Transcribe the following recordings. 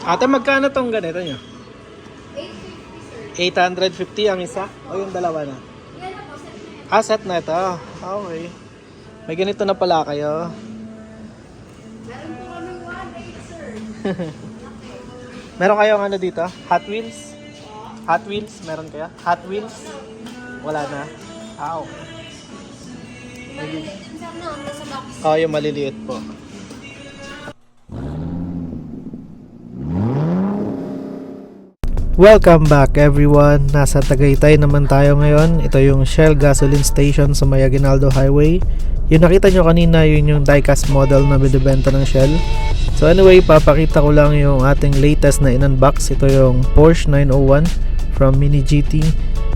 Ate, magkano tong ganito nyo? 850, sir. 850 ang isa? O yung dalawa na? Yan na po, set na yan. Ah, set na ito. Okay. May ganito na pala kayo. Meron po kami 1.8, sir. Meron kayong ano dito? Hot Wheels? Hot Wheels? Meron kaya? Hot Wheels? Wala na? Ah, okay. Maliliit yung sir na, nasa box. Oh, yung maliliit po. Welcome back everyone. Nasa Tagaytay naman tayo ngayon. Ito yung Shell Gasoline Station sa may Aguinaldo Highway. Yung nakita nyo kanina, yun yung diecast model na binibenta ng Shell. So anyway, papakita ko lang yung ating latest na in-unbox. Ito yung Porsche 901 from Mini GT.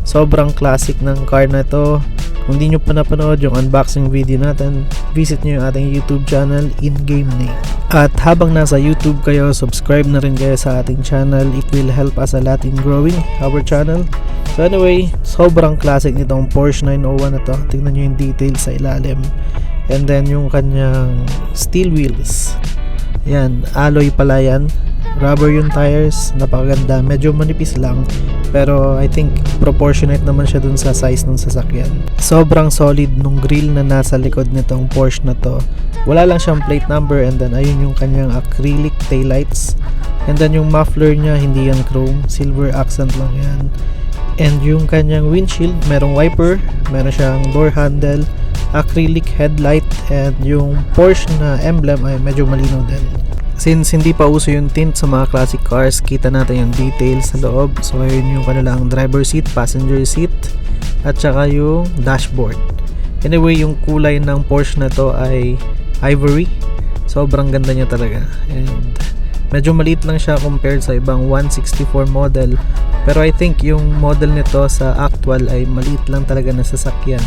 Sobrang classic ng car na ito. Kung di nyo pa napanood yung unboxing video natin, visit nyo yung ating YouTube channel, In Game Name. At habang nasa YouTube kayo, subscribe na rin kayo sa ating channel. It will help us a lot in growing our channel. So anyway, sobrang classic nitong Porsche 901 na to. Tingnan nyo yung details sa ilalim. And then yung kanyang steel wheels. Yan, alloy pala yan. Rubber yung tires, napakaganda. Medyo manipis lang, pero I think proportionate naman siya dun sa size ng sasakyan. Sobrang solid nung grille na nasa likod nitong Porsche na to. Wala lang siyang plate number, and then ayun yung kanyang acrylic taillights. And then yung muffler niya, hindi yan chrome, silver accent lang yan. And yung kanyang windshield, merong wiper, meron siyang door handle, acrylic headlight, and yung Porsche na emblem ay medyo malinaw din. Since hindi pa uso yung tint sa mga classic cars, kita natin yung details sa loob. So ayun yung kanilang driver seat, passenger seat, at saka yung dashboard. Anyway, yung kulay ng Porsche na to ay ivory. Sobrang ganda niya talaga. And medyo maliit lang siya compared sa ibang 164 model. Pero I think yung model nito sa actual ay maliit lang talaga na sasakyan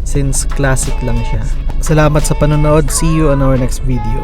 since classic lang siya. Salamat sa panonood. See you on our next video.